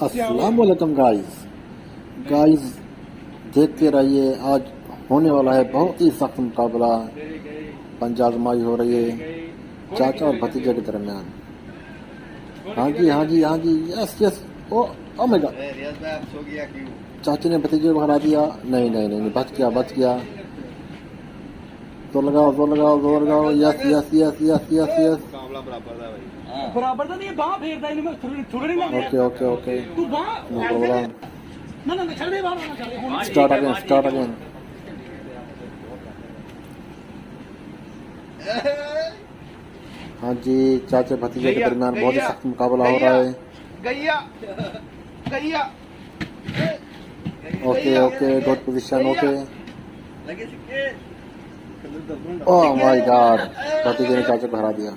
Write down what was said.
अस्सलाम वालेकुम गाइस देखते रहिए। आज होने वाला है बहुत ही सख्त मुकाबला। पंजाजमाई हो रही है चाचा और भतीजे के दरमियान। हाँ जी हाँ जी हाँ जी, यस यस। ओ मेगा चाचे ने भतीजे को हरा दिया। नहीं नहीं नहीं, बच गया। जोर लगाओ जोर लगाओ जोर लगाओ। Yes yes yes yes yes yes. बराबर तो नहीं है, बाह फेरदा ही नहीं, मैं थोड़े नहीं लग ओके ओके ओके, तू बाह नो प्रॉब्लम। ना छड़ दे बाहर ना छड़ स्टार्ट अगेन। हाँ जी, चाचे भतीजे के दरमियान बहुत ही सख्त मुकाबला हो रहा है। गैया okay okay, good position. Okay, oh my God, भतीजे ने चाचा को हरा दिया।